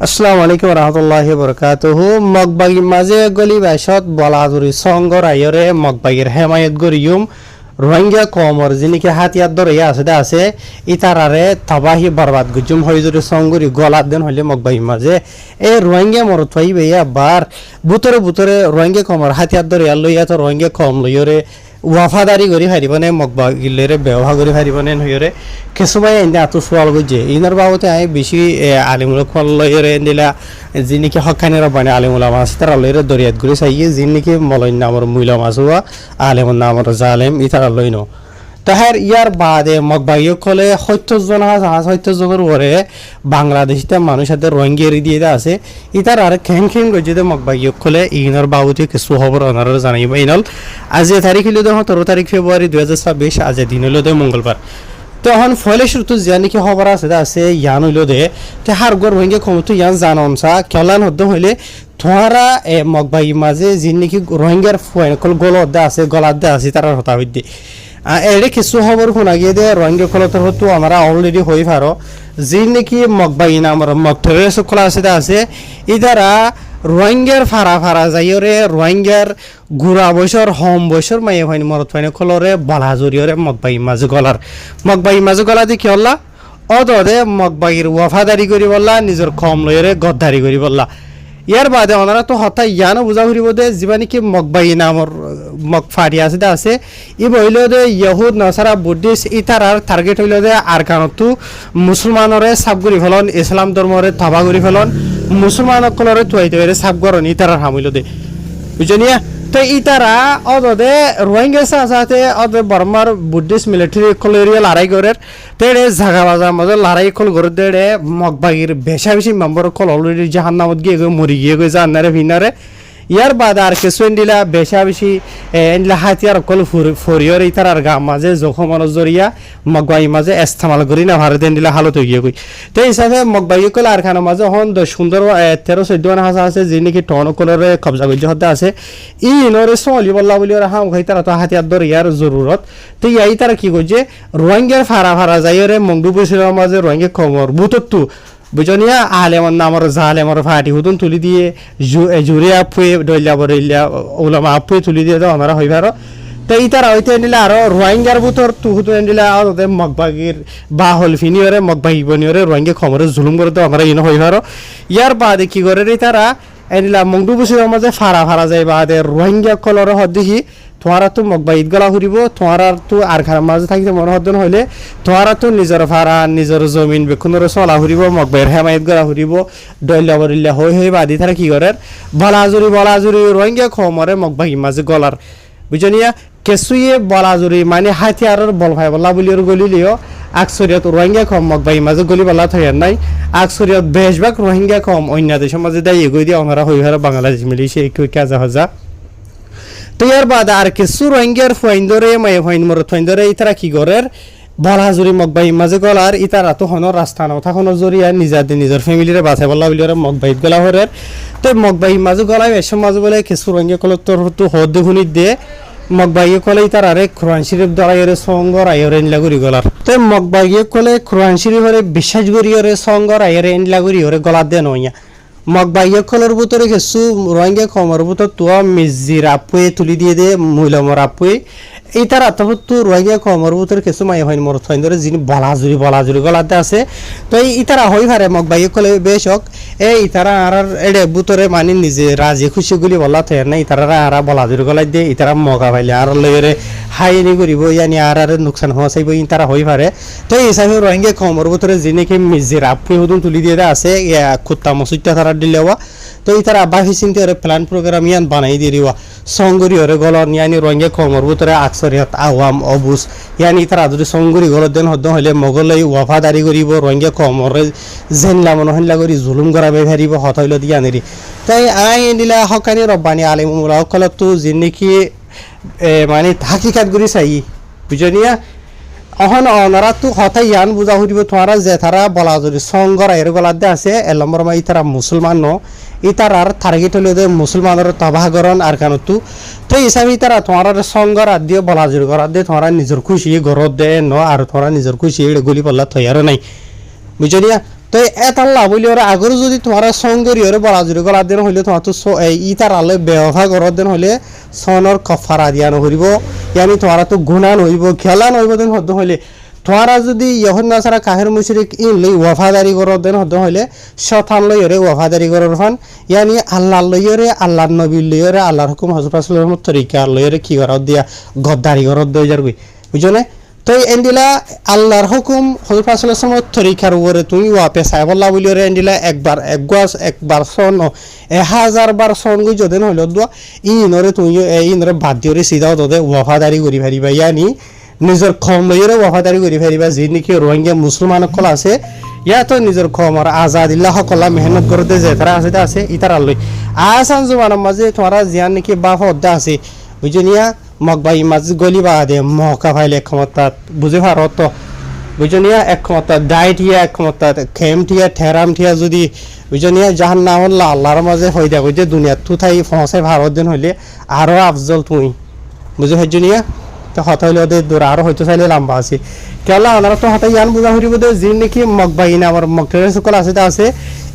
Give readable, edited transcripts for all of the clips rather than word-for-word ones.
আসসালামু আলাইকুম রহমতুল্লাহি বরকাতুহু মগবাগি মাঝে গলি বাইশত বলাজুরি সঙ্গর আয়রে মগবাগির হেমায়ত গরিয়ুম রোহিঙ্গা কমর যিনিকে হাতিয়ার ধরে আছে ইতারারে তবাহি বরবাদ গুজুম হইজুরি সঙ্গরি গলাত দেন হইলে মগবাগি মাঝে এই রোহিঙ্গা মরত হই বেয়া বার বুতরে বুতরে রোহিঙ্গা কমর হাতিয়ার ধরে লইয়া তো রোহিঙ্গা কম লইয়রে ওয়াফাদারি করি হারিবনে মগবাগিলেরে ব্যবহার করি হারিবনে হইরে কিছুমাই এনে আতো সোয়াল গজে ইনার বাবতে আই বেশি আলিমুল ফল লইরে দিলা যিনিকে হকানি রবানি আলিমুল মাছ তারা লইরে দরিয়াত গুলি চাইয়ে যিনিকে মলইন নামর মুইলা মাছ হওয়া আলিমুল নামর জালেম ইতারা লইনো তাহার ইয়ার বাদে মগবাগি কলে 70 জনের ওরে বাংলাদেশতে মানুষের রোহিঙ্গা দিয়ে আছে ইতার আর খেং গজে মগবাগি কলে ইনার বাবুতে কিছু খবর ওনারা জানাইব ইনল আজ তারিখ হইল 17 তারিখ ফেব্রুয়ারি 2026 আজ দিন হইল মঙ্গলবার তখন ফলে শুরু যে নাকি খবর আছে ইয়ান হইল দে হার গর রোহিঙ্গা ক্ষমতা ইয়ান জাননসা কেলান হদ্দ হইলে তোমারা মগবাগি মাঝে যি নাকি রোহিঙ্গার গলত আছে তারা হতা হইতে এড়ে কিছু খবর শোনা গিয়ে দে রোহিঙ্গা কলতর হতো আমরা অলরেডি হয়ে পারো যি নাকি মগবাগি নামর মগটরে সকল আছে ইদারা রোহিঙ্গার ফারা যাইরে রোহিঙ্গার গুড়া বয়সর হম বয়সর মাইয়ে হয়নি মরত হয়নি কলরে বলা জড়িয়রে মগবাগি মাঝে গলা দি কি হল্লা অদে মগবাগির ওয়াফাদারি করি বললা নিজের কম লইরে গদ্দারি করি বললা ইয়ার বাদে ওনারা তো হঠাৎ ইয়ানো বুঝা ফুরিব দে যিবা নাকি মগবাগি নামর ফাড়ি আছে ই বইল দে ইহুদ নসারা বুদ্ধিস্ট ইতারার টার্গেট হইল দে আর কারণতো মুসলমানরে সাব করি ফেলন ইসলাম ধর্মরে থাবা করি ফেলন মুসলমানসকলরে তুয়াইতে পারে সাব করন ইতারার হামিল দে বুঝনিয়া তো ইতারা অদে রোহিঙ্গা সাথে অদে বর্মার বুদ্ধিস্ট মিলিটারি কলেরিয়া লড়াই করে তেড়ে জাগা বাজার মাঝে লড়াই কল করে দেড়ে মগবাগির বেশি মেম্বার কল অলরেডি জাহান্নামত গিয়ে মরি গিয়ে গেছে আন্নারে ভিনারে ইয়ার বাদ আর কিছু দিলা বেশি এনলা হাতিয়ার কল ফরিয়র ইতার গাম মাঝে জখম জরিয়া মগবাগি মাঝে এস্তেমাল করি না ভারত দিলা হালত হয়ে গিয়ে তো হিসাবে মগবাগি কল আর খানা মাঝে হন সুন্দর 13-14 হাজার আছে যি নাকি টন কলরে কবজা করতে হতে আছে ই ইনরে চলি বল্লা বলি ওরা হাম খাই তারা তো হাতিয়ার ধরে ইয়ার জরুরত তো ইয়াই তারা কি করছে রোহিঙ্গার ফারা যাইরে মংডু বসির মাঝে রোহিঙ্গা খবর বুতত্তু বুঝনিয়া আলেমর নামর জালেমর ফাটি হুদুন তুলি দিয়ে জুড়ে আপুয়ে ডইলা বরিলা ওলামা আপুয়ে তুলি দিয়ে তো আমরা হইবার তো ইতারা হইতে নিলে আরো রোহিঙ্গার বুতর তুহুতো নিলে আদে মগবাগির বাহল ফিনিয়রে মগবাগি বনিয়রে রোহিঙ্গা খবরে জুলুম করে তো আমরা ইনো হইবার ইয়ার বাদে কি করে তারা এনিলা মংডু বসির মাঝে ফারা যায় বাদে রোহিঙ্গা কলর হদ দেখি তোমারা তো মগবাগিত গলা ফুরিব তোমারা তো আর খার মাঝে থাকিতে মনে হদ্দন হইলে তোমারা তো নিজের ফারা নিজের জমিন বেকুনরে চলা ফুরিব মগবাগির হেমায়ত গলা ফুরিব ডইলা বরিল্লা হই বাদি তারা কি করে বলাজুরি রোহিঙ্গা খমরে মগবাগি মাঝে গলার বুঝনিয়া কেসুয়ে বলাজুরি মানে হাতিয়ারের বল ভাই বলা বলির গলিলিও আকসরিয়ত রোহিঙ্গা কম মগবাগি মাঝে গলি বলা থয়ার নাই আকসরিয়ত বেশভাগ রোহিঙ্গা কম অন্য দেশের মাঝে দায় এগোই দিয়ে আমরা হই হারা বাংলাদেশ মিলি সে একটু কাজা হাজা তো ইয়ার বাদ আর কিছু রোহিঙ্গার ফাইন্দরে মায়ে ফাইন মর ফাইন্দরে ইতারা কি করে বলাজুরি মগবাগি মাঝে গলার ইতারা তো হন রাস্তা নাও থাকনো জরিয়া নিজের ফ্যামিলিরে বাঁচাই বলা বলি ওরা মগবাগিত গলা হরের তো মগবাগি মাঝে গলায় এসব মাঝে বলে কিছু রোহিঙ্গা কল তো হদ শুনি দিয়ে মগবাগি কলে তার আরে কোরআন শরীফ দরাইরে সঙ্গর আইরে এনলা করি গলার তো মগবাগি কলে কোরআন শরীফরে বিশ্বাস করি ওরে সঙ্গর আইরে এনলা করি ওরে গলার দেন হইয়া মগবাগি কলের ভিতরে কিছু রোহিঙ্গা কমর ভিতর তো মিজির আপুয়ে তুলি দিয়ে দে মহিলামর আপুয়ে এই তার আত্মহত্য রোহিঙ্গা কমর ভিতরে কিছু মাই হইন মর থইন ধরে যিনি বলাজুরি গলাতে আছে তো ইতারা হই পারে মগবাগি কলে বেশ হোক ইতারা আর এড়ে ভিতরে মানে নিজে রাজি খুশি গুলি বলা থাকে না ইতারা আর বলাজুরি গলাই দিয়ে ইতারা মগা পাইলে আর লইরে হাইনি করিব ইয়ানি আর নোকসান হওয়া চাইব তারা হই পারে তো এই হিসাবে রোহিঙ্গা কমর ভিতরে যিনি কি মিজির আপুয়ে হুদুন তুলি দিয়ে আছে কুত্তা মসুইটা তারা দিলেওয়া তো ইতারা বাহি চিন্তা প্ল্যান প্রোগ্রাম ইয়ান বানাই দিয়ে দিবা সঙ্গরি হরে গলন ইয়ানি রোহিঙ্গা কমর ভিতরে আকসরিয়ত আওয়াম অবুজ ইয়ানি তারা যদি সঙ্গরি গলত দেন হদ্দ হইলে মগলাই ওয়াফাদারি করিব রোহিঙ্গা কমরে জেনলা মনহল্লা করি জুলুম করা বেভারিব হত হইল দিয়া নেরি তাই আই দিলা হকানি রব্বানি আলিমুল্লাহ কলতো যিনি মানে হাকিকাত গুরি চাই বুঝনিয়া অহন অনারা তো হঠাৎ ইয়ান বুঝা ফুরিব তোমারা যে তারা বলা যদি সঙ্গর এর গলার দে আছে এ নম্বর মা ইতারা মুসলমান ন ইতারার টার্গেট হইল যে মুসলমানের তবাহকরণ আর কারণতো তো হিসাবে ইতারা তোমার সঙ্গর আর দিয়ে বলা জুড়ি করার দিয়ে তোমার নিজের খুশি ঘরত দে ন আর তোমার নিজের খুশি গুলি পল্লা থয়ারও নাই বুঝলিয়া তো এটার লাভ হইলে ওরা আগর যদি তোমার সঙ্গরি ওরে বলা জুড়ে গলা দিন হইলে তোমার তো ইতার আলে ব্যবহার করার দিন হইলে সনর কফারা দিয়া নহরিব ইয়ানি তোমার তো গুণান হইব খেলা নহইব দিন হদ্দ হইলে তোমারা যদি ইহন নাসারা কাহের মুশরিক ইন লই ওয়াফাদারি করার দিন হদ্দ হইলে শতান লই ওরে ওয়াফাদারি করার হন ইয়ানি আল্লাহ লইরে আল্লাহর নবী লইরে আল্লাহর হুকুম হযরত রাসূলের মত তরিকা লইরে কি করার দিয়া গদ্দারি করার দই যারবি বুঝলে তো এন্ডিলা আল্লাহর হুকুম হযরত রাসূলের সময় তরিকার উপরে তুমি ওয়াপে সাইবল্লাহ বলিরে এন্ডিলা একবার সন 1000 বার সন গই যদিন হইল দোয়া ইনরে তুমি ইনরে বাদ দিওরে সিধাও দদে ওয়াফাদারি করি পারিবা ইয়ানি নিজের খম লইরে ওয়াফাদারি করি পারিবা যি নেকি রোহিঙ্গা মুসলমান সকল আছে ইয়া তো নিজের খমর আজাদিল্লাহ সকলা মেহনত করতে যে তারা আছে ইতারা লই আসান জমানার মাঝে তোমরা জিয়ান নাকি বাপ হদ্দা আছে বুঝনিয়া মগবাই মাঝ গলি বাদে মহকা ফাইলে ক্ষমতা বুঝে পারো তো বুঝনিয়া এক ক্ষমতা ডাইটিয়া এক ক্ষমতা খেমটিয়া ঠেরামটিয়া যদি বুঝনিয়া জাহান নাম আল্লাহর মাঝে হয়ে যাবে যে দুনিয়া তুথাই পৌঁছাই ভারত দিন হইলে আরো আফজল তুমি বুঝে হইজনিয়া তো হতা হইলে ওদের দূর আরো হয়তো চাইলে লম্বা আছে কেলা ওনারা তো হঠাৎ ইয়ান বুঝা হইব যে জিন নাকি মগবাই না আমার মগটের সকল আছে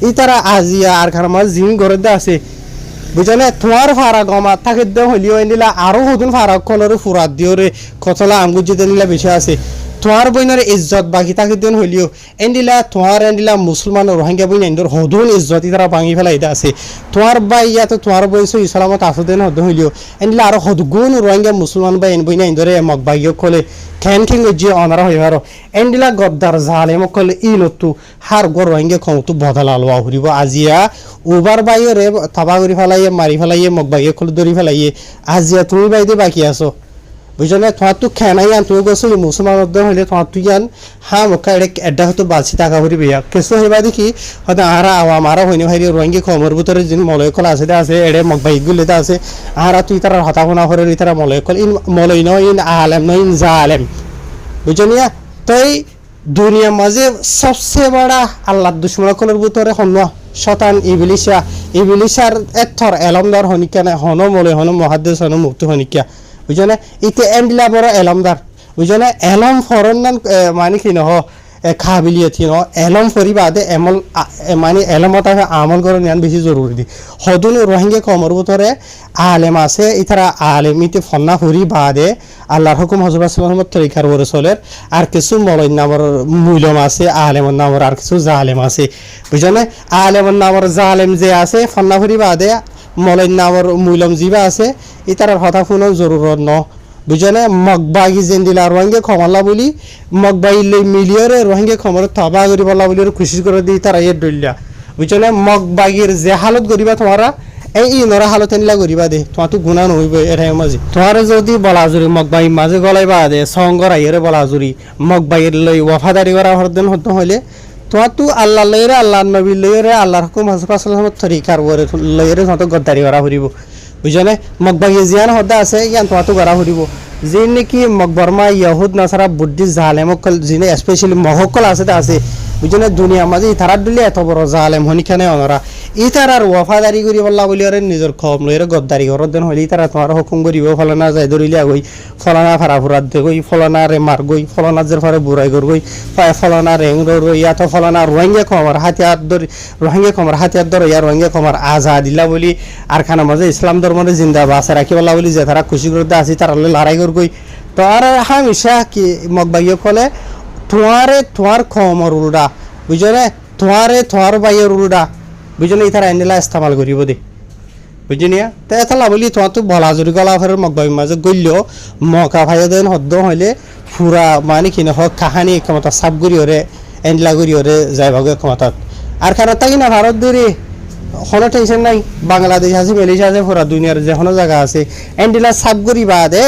ই তারা আজিয়া আর খার মাঝ জিন ঘরের আছে বুঝলে তোমার ফারা গমা থাকে দেও হইলিও এনিলা আরো হদুন ফারা কলরে ফুরাত দিওরে কতলা আঙ্গুর জিতে নিলা বেশি আছে তোমার বইনের ইজ্জত বাকি থাকে দেন হইলিও এন্ডিলা তোমার এন্ডিলা মুসলমান রোহিঙ্গা বইন এন্ডর হদুন ইজ্জত তারা ভাঙি ফেলাই আছে তোমার বাই ইয়াতে তোমার বইছো ইসলামত আছে দেন হদ হইলিও এন্ডিলা আরো হদগুন রোহিঙ্গা মুসলমান বাই এন বইন এন্ডরে মগবাইও কলে খেনখিং যে অনারা হইবারো এন্ডিলা গদ্দার জালেম কলে ইলতু হার গর রোহিঙ্গা ক্ষমতু বদলা লওয়া হরিব আজিয়া উবার বাইরে তাবা করি ফেলাইয়ে মারি ফেলাইয়ে মগবাইয়ে কলে ধরি ফেলাইয়ে আজিয়া তুমি বাইদে বাকি আছো বুঝলে তোমার তো খেনাই আন তুমি গেছো মুসলমান হইলে তোমার তুই আন হ্যাঁ মোকা এডা হয়তো বাঁচি টাকা ভরি বেয়া কেসো হইবা দেখি হয়তো আরা আওয়াম আরা হইনি ভাই রোহিঙ্গা খমর ভিতরে যিনি মলয় কল আছে এড়ে মগবাই গুলিতে আছে আরা তুই তারা হতা হোনা হরে তারা মলয় কল ইন মলয় নয় ইন আলেম নয় ইন জালেম বুঝলিয়া তাই দুনিয়ার মাঝে সবচেয়ে বড় আল্লাহর দুশ্মন কলের ভিতরে হন শতান ইবলিশার এথর এলমদার হনিকা না হন মলয় হন মহাদ্দেশ হন মুক্তি হনিকা বুঝলে ইতে এন্ডিলা বড় এলমদার বুঝলে এলম ফরন মানে কি নহ কাবিলিয়তি ন এলম ফরি বাদে এমল মানে এলমত আমল করে নিয়ান বেশি জরুরি দি হদুন রোহিঙ্গা কমর ভিতরে আলেম আছে ইতারা আলেম ইতে ফন্না ফরি বাদে আল্লাহর হুকুম হযরত সাল্লাল্লাহু তরিকার উপরে চলের আর কিছু মলয় নামর মুইলম আছে আলেমর নামর আর কিছু জালেম আছে বুঝলে আলেমর নামর জালেম যে আছে ফন্না ফরি বাদে মলয় নামর মুইলম জিবা আছে ইতারার হতা কোনো জরুরত ন বুঝলে মগবাগি জেন্দিলা রোহিঙ্গা খমালা বলি মগবাই লই মিলিয়রে রোহিঙ্গা খমর তবা করি বলা বলি খুশি করে দি তারা এর ডইলা বুঝলে মগবাগির যে হালত করিবা তোমারা এই নরা হালত এনলা করিবা দে তোমার তো গুণা নহইব এর মাঝে তোমার যদি বলা জুরি মগবাই মাঝে গলাইবা দে সঙ্গর আইরে বলা জুরি মগবাইর লই ওয়াফাদারি করা হরদিন হতে হইলে তোমার তো আল্লাহ লইরে আল্লাহ নবী লইরে আল্লাহর হুকুম হযরত সাল্লাল্লাহু আলাইহি তরিকার উপরে লইরে যত গদ্দারি করা হরিব বুঝলে মগবাগি জিয়ান হদা আছে ইয়ান তোমার তো করা হরিব যে নাকি মকবরমা ইহুদ নাসারা বুদ্ধিস্ট জালেমকল যিনি স্পেশালি মহকল আছে বুঝলে দুনিয়া মাঝে ইতারার দিলে এত বড় জালেম হনিখানে অনরা ইতারার ওয়াফাদারি করি বললা বলি আর নিজের খম লইরে গদ্দারি করর দেন হইলে ইতারা তোমার হুকুম করিব ফলানা যাই ধরিলিয়া গই ফলানা ফারা ফুরাত দে গই ফলানা রে মার গই ফলানা জের ফারে বুড়াই গর গই ফলানা রেং রই ইয়া তো ফলানা রোহিঙ্গা খমর হাতিয়ার ধরি রোহিঙ্গা খমর হাতিয়ার ধর ইয়া রোহিঙ্গা খমর আজাদিল্লা বলি আর খানা মাঝে ইসলাম ধর্মরে জিন্দাবাদ আছে রাখি বললা বলি যে তারা খুশি করতে আসি তারা লড়াই কর গই তো আর হামেশা কি মগবাইয়ে ফলে তোমার খমর উল্টা বুঝলে তোমার বাইয়ের উল্টা বুঝলে তারা এন্ডেলা ইস্তেমাল করিব দে বুঝিনিয়া তো এতলা বলি তোমার তো বলা জুরি গলা ফের মগবাই মাঝে গল্য মকা ভাই দেন হদ্দ হইলে পুরা মানে কি হোক কাহানি ক্ষমতা সাপ করি ওরে এন্ডলা করি ওরে যাই ভাগে ক্ষমতাত আর কারণ তাই না ভারত দূরে কোনো টেনশন নাই বাংলাদেশ আছে মালয়েশিয়া আছে পুরা দুনিয়ার যে কোনো জায়গা আছে এন্ডিলা সাপ করি বাদে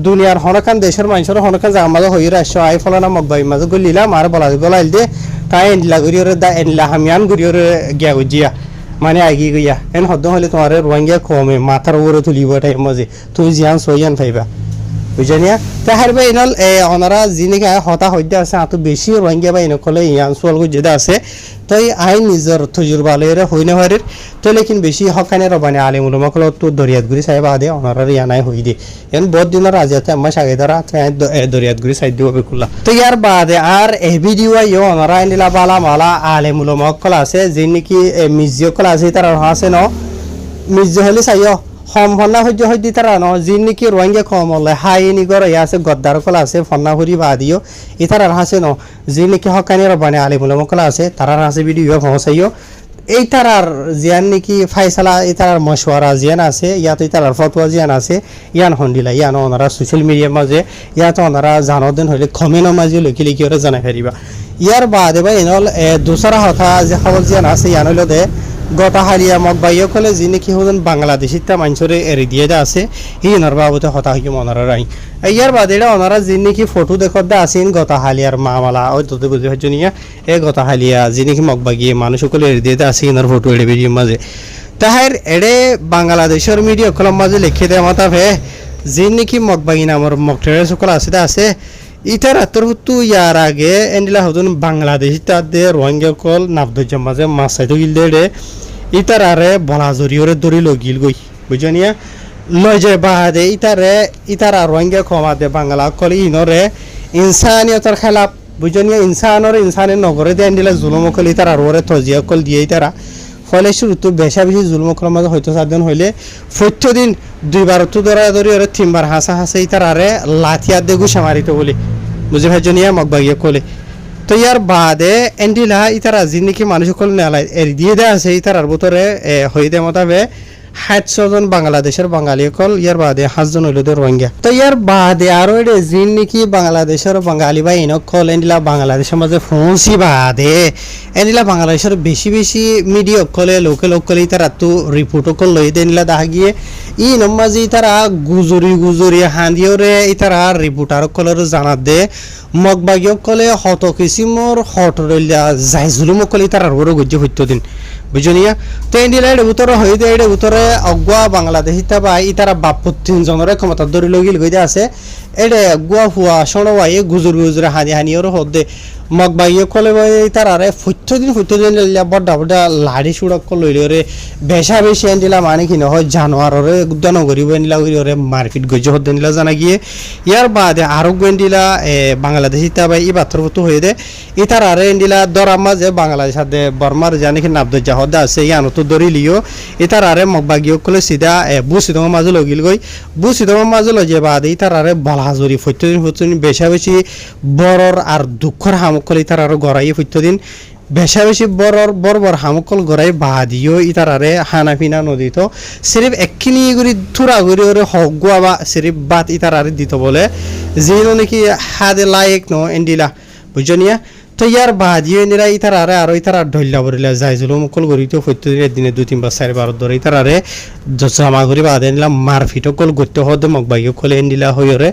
দুনিয়ার হনকান দেশের মানুষের হনকান জায়গা মাঝে হয়ে আসছো আই ফলানা মগবাই মাঝে গলিলাম আর বলা গলাইল দে তাই এন্ডিলা করি ওরে দা এন্ডিলা হামিয়ান করি ওরে গিয়া গুজিয়া মানে আগি গিয়া এন হদ্দ হলে তোমার রোহিঙ্গা কমে মাথার উপরে তুলিব টাইম মাঝে তুই জিয়ান সইয়ান পাইবা বুঝানিয়া তাহার বাই নল ওনারা যিনিকা হতা হইতে আছে আতো বেশি রোহিঙ্গা বাই নকলে ইয়ান সোয়াল গো যেটা আছে তাই আই নিজর তজুরবা লইরে হইনে হারির তো লেকিন বেশি হকানে রবানি আলিম উলামা কল তো দরিয়াতগুরি সাহেব আদে ওনারা ইয়ানাই হই দে এন বহুত দিনের আজাতে আম্মা সাগে ধরা দরিয়াতগুরি সাইড দিব বেকুল্লা তো ইয়ার বাদে আর এই ভিডিও আইও ওনারা ইন্দিলা বালা মালা আলিম উলামা কল আছে যিনি কি মিজিও কল আছে তার আছে ন মিজি হলি চাইও সম্পন্ন সহ্য সহ্য তারা ন যি নেকি রোহিঙ্গা কমলে হাই নিগর আছে গদ্দার কলা আছে ফন্না ফুরি বাদিও ইতারার হাসে ন যি নেকি হকানি রবানি আলিমুল মকলা আছে তারার হাসে ভিডিও পৌঁছাইও এই তারার জিয়ান নেকি ফাইসালা এই তারার মশওয়ারা জিয়ান আছে ইয়াত এই তারার ফতোয়া জিয়ান আছে ইয়ান হন্দিলা ইয়ান ওনারা সোশ্যাল মিডিয়ার মাঝে ইয়াত ওনারা জানোদেন হইলে কমেন্টর মাঝে লিখি লিখি ওরা জানাই ফেরিবা ইয়ার বাদে বা এনল দুসরা কথা যে খবর জিয়ান আছে ইয়ান হইল দে গত হালিয়া মগবাইও কলে যি নেকি হলেন বাংলাদেশির তা মানুষরে এরি দিয়ে দা আছে হিনার বাবুতে হতা হইকে ওনারা রাই ইয়ার বাদে এটা ওনারা যি নেকি ফটো দেখত দা আছেন গত হালিয়ার মামালা ওই তোতে বুঝে হচ্ছে নিয়া এ গত হালিয়া যি নেকি মগবাগিয়ে মানুষ সকলে এরি দিয়ে দা আছে হিনার ফটো এড়ে বেরিয়ে মাঝে তাহার এড়ে বাংলাদেশের মিডিয়া কলম মাঝে লিখে দেয় মাতা ভে যি নেকি মগবাগি নামর মগটের সকল আছে দা আছে ইটার আতর হুতু ইয়ার আগে এন্ডিলা হতুন বাংলাদেশি তাদে রোহিঙ্গা কল নাবদজ্জার মাঝে মাছ চাইতো গিল দে ইটার আরে বলা জরিয়রে দড়ি লগিল গই বুঝনিয়া লয় যে বাহাদে ইতারা রোহিঙ্গা কমা দে বাংলা কল ইনরে ইনসানিয়তর খেলাফ বুঝনিয়া ইনসানের নগরে দে এন্ডিলা জুলুম কল ইতার আর ওরে তজিয়া কল দিয়ে ইতারা ফলে শুরুতে বেশা বেশি জুলুম কল মাঝে হয়তো 4 দিন হইলে 14 দিন 2 বার তো ধরি ওরে 3 বার হাসা ইতার আরে লাথিয়া দে গুছা মারিতে বলি বুঝে ভাইজনিয়া মগবাগিয়ে কলে তো ইয়ার বাদে এন্ডিলা ইতারা যিনি মানুষ সকল নেলাই এর দিয়ে দেওয়া আছে ইতারার ভিতরে হয়ে দেয় মতাবে 700 জন বাংলাদেশের বাঙালি কল ইয়ার বাদে 5 জন হইল রোহিঙ্গা তো ইয়ার বাদে আরো এটা যিনি বাংলাদেশের বাঙালি বা এনক কল এন্ডিলা বাংলাদেশের মাঝে ফোনসি বাদে এন্ডিলা বাংলাদেশের বেশি বেশি মিডিয়া কলে লোকাল ইতারা তো রিপোর্ট কল লই দেনিলা দেখা গিয়ে ই নমাজি তারা গুজরি হান্দিওরে ইতারা রিপোর্টার কলের জানাত দে মগবাগিয় কলে হত কিসিমর হটরইলা জাইজুলুম কলে তারা রোর গজ্জে হইতো দিন বুঝনিয়া তো এন্ডিলা এর ভিতরে হই দে এর ভিতরে অগুয়া বাংলাদেশি তাবা ইতারা বাপ 3 জনের ক্ষমতা ধরি লগিল গইদা আছে এডে গুয়া হুয়া সনওয়াই গুজরে হানি ওর হদে মগবাগিয় কলে তারারে 14 দিন বড় লাড়ি সুড়ক লইলে ওরে বেশা বেশি এন্ডিলা মানে কি হয় জানোয়ারে উদ্যান করিব এন্ডিলা ওরে মারপিট গজ্জ হদ এন্ডিলা জানা গিয়ে ইয়ার বাদে আরো এন্ডিলা বাংলাদেশি তাবাই ই বাতরবত হয়ে দে ইতারারে এন্ডিলা দরা মাঝে বাংলাদেশ সাথে বর্মার জানি কি নাবদজ্জা হদা আছে ইয়ানো তো দরি লিও ইতারারে মগবাগিয় কলে সিধা বুসিদম মাঝে লগিল গই বুসিদম মাঝে লজে বাদে ইতারারে বলাজরি 14 দিন বেশা বেশি বড়র আর দুঃখর হামকল ইতার আরো গড়াই 14 দিন বেশা বেশি বড় হামকল গড়াই বাদিও ইতারারে হানাফিনা নদীত সিরিফ একখিনি গুরি থুরা গুরি ওরে হগুয়া বা সিরিফ বাত ইতারারে দিত বলে যেন নাকি হাদে লায়ক ন এন্ডিলা বুঝনিয়া তো ইয়ার বাদিও এন্ডিলা ইতারারে আরো ইতারা ঢইলা বরিলা যাইজুল মুকল গরিত 14 দিনের দিনে 2-3 বার 4 বার ধরে ইতারারে জমা করি বাদে এন্ডিলা মারফিট কল গতে হদে মগবাগিও কলে এন্ডিলা হইরে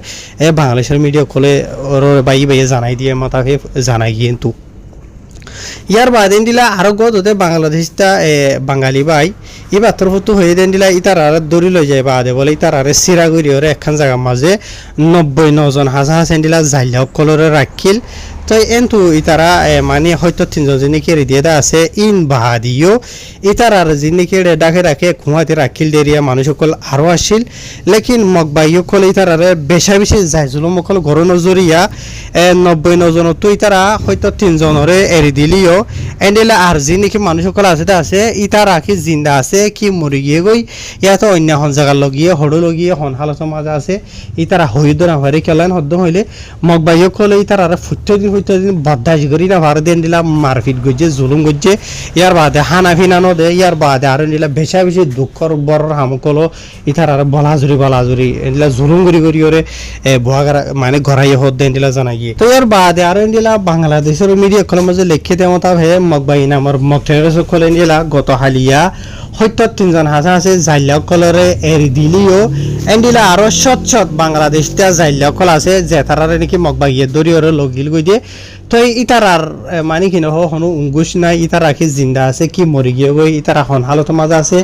বাংলাদেশের মিডিয়া কলে ওর বাইয়ে জানাই দিয়ে মাথাকে জানাই কিন্তু ইয়ার বাদে দিলা আরো গদে বাংলাদেশটা বাঙালি ভাই এবার তরফত হয়ে দেন দিলা ইতার আর দড়ি লই যায় বাদে বলে ইতার আর সিরাগুড়ি ওরে একখান জায়গার মাঝে 99 জন হাসা দিলা জাইলা কলরে রাখিল তো এন্তু ইতারা মানে হয়তো 3 জন যিনি কেড়ে দিয়ে আছে ইন বাদিও ইতার আর যিনি কেড়ে ডাকে রাখে ঘুমাতে রাখিল দেরিয়া মানুষ সকল আরো আসিল লেকিন মগবাইও কল ইতার আর বেশা বেশি যাইজুল মকল ঘর নজরিয়া 99 জন তো ইতারা হয়তো 3 জনরে এরি দিলিও এন্ডেলা আর যিনি কি মানুষ সকল আছে ইতারা কি জিন্দা আছে কি মরি গিয়ে গই ইয়াতো অন্য হন জায়গা লগিয়ে হড় লগিয়ে হন হালত মাঝে আছে ইতারা হইদ না হরে কেলান হদ্দ হইলে মগবাইও কল ইতারা আর 14 দিন বদাস করি না ভার দেন দিলা মারপিট গজ্জে জুলুম গজ্জে ইয়ার বাদে হানাফিনা নদে ইয়ার বাদে আর দিলা বেশা বেশি দুঃখর বড় হামকল ইতার আর বলাজুরি এদিলা জুলুম করি ওরে ভুয়া মানে ঘরাই হদ দেন দিলা জানা গিয়ে তো ইয়ার বাদে আর দিলা বাংলাদেশের মিডিয়া কলম মাঝে লিখে দেওয়া তা হে মগবাই নামর মগটের সকলে দিলা গত হালিয়া হয়তো 3 জন হাসা আছে জাইলা কলরে এরি দিলিও এন্ডিলা আরো সৎ বাংলাদেশটা জাইলা কল আছে যে তারারে নাকি মগবাইয়ে দরি ওরে লগিল গই দিয়ে তো ইতার আর মানে কি নহ হনো উঙ্গুশ নাই ইতার কি জিন্দা আছে কি মরি গিয়ে গই ইতার হন হালত মাঝে আছে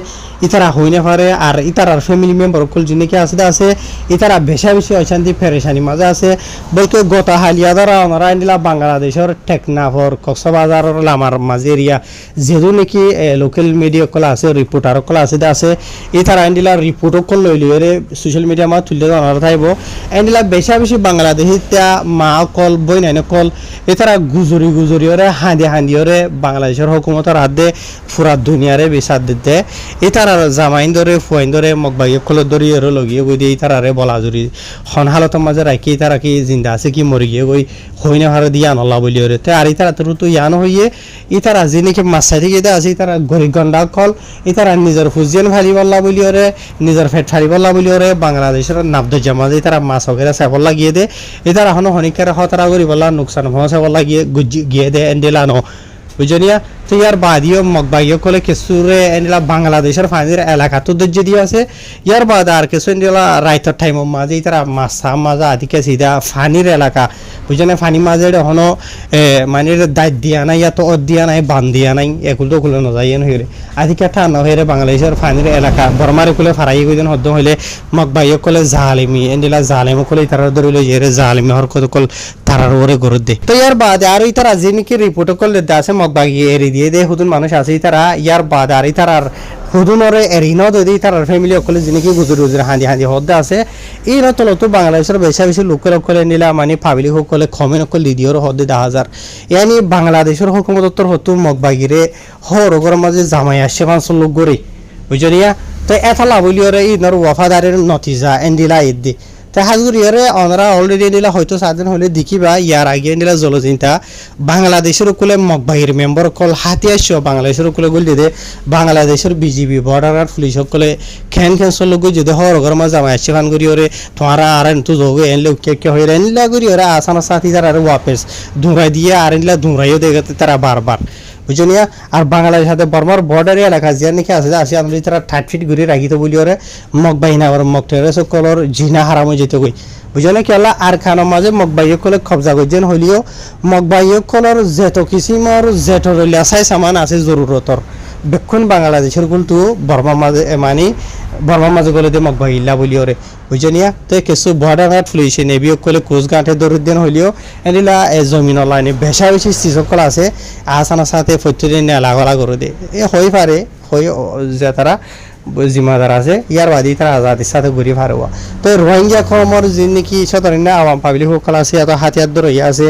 ইতারা হই না পারে আর ইতার আর ফ্যামিলি মেম্বার কল যিনি কি আছে ইতারা বেশা বেশি অশান্তি পেরেশানি মাঝে আছে বলতে গত হালিয়া দ্বারা ওনারা আনিলা বাংলাদেশের টেকনাফর কক্সবাজারের লামার মাঝে এরিয়া যেহেতু নাকি লোকাল মিডিয়া কল আছে রিপোর্টার কল আছে ইতারা আনিলা রিপোর্ট কল লইলি সোশ্যাল মিডিয়া মা তুললে ওনারা থাইব আনিলা বেশা বেশি বাংলাদেশি মা কল বই নাই কল এতারা গুজরি ওরে হাঁদি ওরে বাংলাদেশের হুকুমতের হাত দে পুরা দুনিয়ারে বিচার দিতে এতার জামাইন ধরে ফুয়াইন ধরে মগবাগি খোলত ধরে এরো লগিয়ে গই দিয়ে ইতারারে বলা জুরি হন হালতের মাঝে রাখি ইতারা কি জিন্দা আছে কি মরি গিয়ে গই হই না হারে দিয়ে আনল্লা বলি ওরে তে আর ইতারা তো ইয়ান হইয়ে ইতারা যিনিকে মাছাই থেকে আছে ইতারা গরিব গন্ডা কল ইতারা নিজের ফুজিয়ান ভারি বল্লা বলি ওরে নিজের ফেট ফারি বল্লা বলি ওরে বাংলাদেশের নাবদ জামাজে ইতারা মাছ হকেরা সাবল লাগিয়ে দে ইতারা হনো হনিকারে হতারা করি বল্লা নুকসান সাবল লাগিয়ে গিয়ে দে এন্ডেলানো বুঝনিয়া তো ইয়ার বাদিও মগবাগিও কলে কেসুরে এনিলা বাংলাদেশের ফানির এলাকা তো দজ্জি দিয়ে আছে ইয়ার বাদ আর কিছু এনিলা রাইতর টাইম মাঝে তারা মাছা মাজা আদিকে সিধা ফানির এলাকা বুঝনে ফানি মাঝে হনো মানে দায়িত্ব দিয়া নাই ইয়া তো অদ দিয়া নাই বান দিয়া নাই এগুলো তো খুলে নজাই হইরে আদিকে ঠান্ডা হইরে বাংলাদেশের ফানির এলাকা বর্মারে কুলে ফারাই গইদেন হদ্দ হইলে মগবাগিও কলে জালিমি এনিলা জালিম কলে তারা ধরিলে ইয়েরে জালিমি হর কত কল তারার ওরে গরু দে তো ইয়ার বাদ আর তারা যিনিকে রিপোর্ট করলে আছে মগবাগি এরি দিয়ে দে হুদুন মানুষ আছে তারা ইয়ার বাদ আর তারার হুদুনরে এরিনো যদি তারার ফ্যামিলি অকলে যিনিকে গুজরি হাঁদি হদ্দা আছে এই নতল তো বাংলাদেশের বেশি লোকের অকলে নিলা মানে পাবলিক সকলে খমেন অকল লিডিওর হদ্দে 10,000 ইয়ানি বাংলাদেশের হুকুমতর হতো মগবাগিরে হরগর মাঝে জামাই আসছে 500 লোক গড়ে বুঝলিয়া তো এত লাভলিওরে ইনর ওয়াফাদারের নতিজা এন্ডিলা ইদ্দি তা হাজুরিয়ারে ওনারা অলরেডি নিলা হয়তো সাধন হলে দেখিবা ইয়ার আগে নিলা জলচিন্তা বাংলাদেশের কুলে মগবাহির মেম্বার কল হাতি আসছো বাংলাদেশের কুলে গুলি দে বাংলাদেশের বিজিবি বর্ডার আর পুলিশ সকলে খেন সল গই যদি হরগর মা জামাই আসছে খান করিওরে তোমারা আর তো যোগে এনলে কে হইরে এনলা করিওরে আসানা সাথী তারা আর ওয়াপস দুরাই দিয়ে আর এনলা দুরাইও দেখাতে তারা বারবার বুঝনিয়া আর বাংলাদেশের সাথে বর্মার বর্ডারি এলাকা যে নাকি আছে আসি আমরা তারা 30 ফিট ঘুরে রাখিত বলি ওরে মগবাহিনা আর মগটেরে সকলর জিনা হারামো যেতে কই বুঝনে কেলা আর খানের মাঝে মগবাইয়ে কলে কবজা করছেন হইলেও মগবাইয়ে কলর যেত কিসিমর যেটর লেসাই সামান আছে জরুরতর বেক্ষণ বাংলাদেশের কিন্তু বর্মার মাঝে মানে বর্মার মাঝে গলে দিয়ে মগবাইল্লা বলি ওরে বুঝনিয়া তো কিছু বর্ডার গার্ড পুলিশ নেভিও কলে কোচ গাঁঠে দরিদ্র হইলেও এনিলা জমিন লাইনে বেশা বেশি চিসকল আছে আসানোর সাথে প্রত্যেকদিন নেলাগলা করে দে এ হয়ে পারে হয়ে যে তারা জিম্মাদার আছে ইয়ার বাদে তারা আজাদির সাথে ঘুরে ফারোয়া তো রোহিঙ্গা কমর যে নাকি সতরিনা আওয়াম পাবলিক সকল আছে এত হাতিয়ার ধরে আছে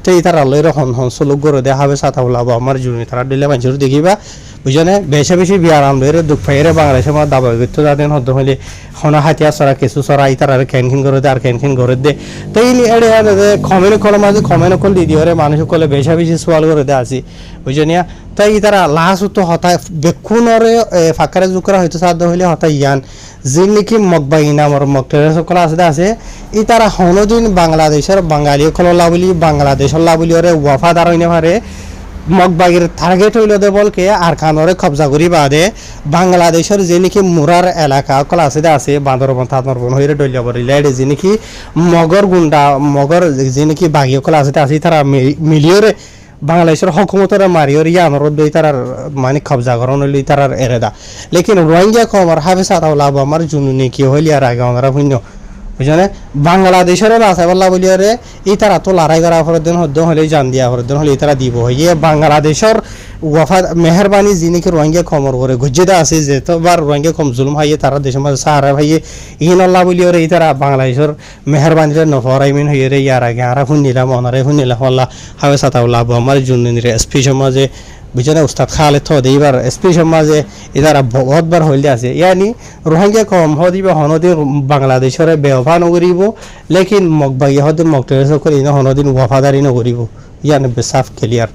তো তারা লইর হনসলুক গড়ে দেখা হবে সাথা ওলাবো আমার জুনি তারা দিলে মানুষের দেখিবা বুঝনে বেশি বিয়ার আনলে দুঃখ পাইরে বাংলাদেশের মধ্যে দাবা করতে যাতেন হদ্দ হইলে হন হাতিয়ার চড়া কেঁচু চড়া ই তারা ক্যানখিন করে দে আর ক্যানখিন করে দে তো এই খমেন কল মাঝে খমেন কল দিদি হরে মানুষ কলে বেশি সোয়াল করে দে আসি বুঝনিয়া তাই তারা লাশ তো হতায় বেক্ষণরে ফাঁকারে জুকরা হয়তো সাধ্য হইলে হতায় ইয়ান যে নাকি মগবাই নামর মগটের সকল আছে ই তারা হনদিন বাংলাদেশের বাঙালি কললা বলি বাংলাদেশের লাবলি ওরে ওয়াফাদার হইনে পারে মগবাগির টার্গেট হইল দে বলকে আর খানরে কবজা করি বাদে বাংলাদেশের যে নাকি মুরার এলাকা কল আছে বান্দরবন থাতনরবন হইরে ডলিয়া বরিলে যে নাকি মগর গুন্ডা মগর যে নাকি বাগিয়ে কল আছে তারা মিলিয়রে বাংলাদেশের হকুমতের মারিওর ইয়ানর দই তার মানে কবজা করন হইলি তার এরেদা লেকিন রোহিঙ্গা কমর হাফে সাতাও লাভ আমার জুনুনি কি হইলি আর আগে ওনারা শূন্য বুঝলে বাংলাদেশেরও রাসাবাল্লা বলিয়ারে এই তারা তো লড়াই করা ফরদিন হদ্দ হলে জান দিয়া ফরদিন হলে তারা দিব হইয়ে বাংলাদেশের ওয়াফা মেহরবানি যিনিকে রোহিঙ্গা কমর করে গজ্জেদা আছে যে তো বার রোহিঙ্গা কম জুলুম হাইয়ে তারা দেশের মাঝে সাহারা ভাইয়ে ইন আল্লাহ বলিয়ারে এই তারা বাংলাদেশের মেহরবানিরে নফরাইমিন হইয়ে রে ইয়ার আগে আর শুনিলাম অনারে শুনিলাম আল্লাহ হাওয়ে সাতাউল্লাহ আমার জুনিরে এসপি সমাজে বুঝলে উস্তাদ খালে থ এইবার এসপি সমাজে এদারা বহুতবার হইলে আছে ইয়ানি রোহিঙ্গা কম হদিবা হনদিন বাংলাদেশের ব্যবহার নকরিব লেকিন মগবাগি হদিন মগটের করে হনদিন ওয়াফাদারি নকরিব ইয়ানি বেসাফ ক্লিয়ার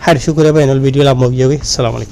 হার শুক্রিয়া বাইনুল ভিডিও লাভ মগিয়ে আসসালামু আলাইকুম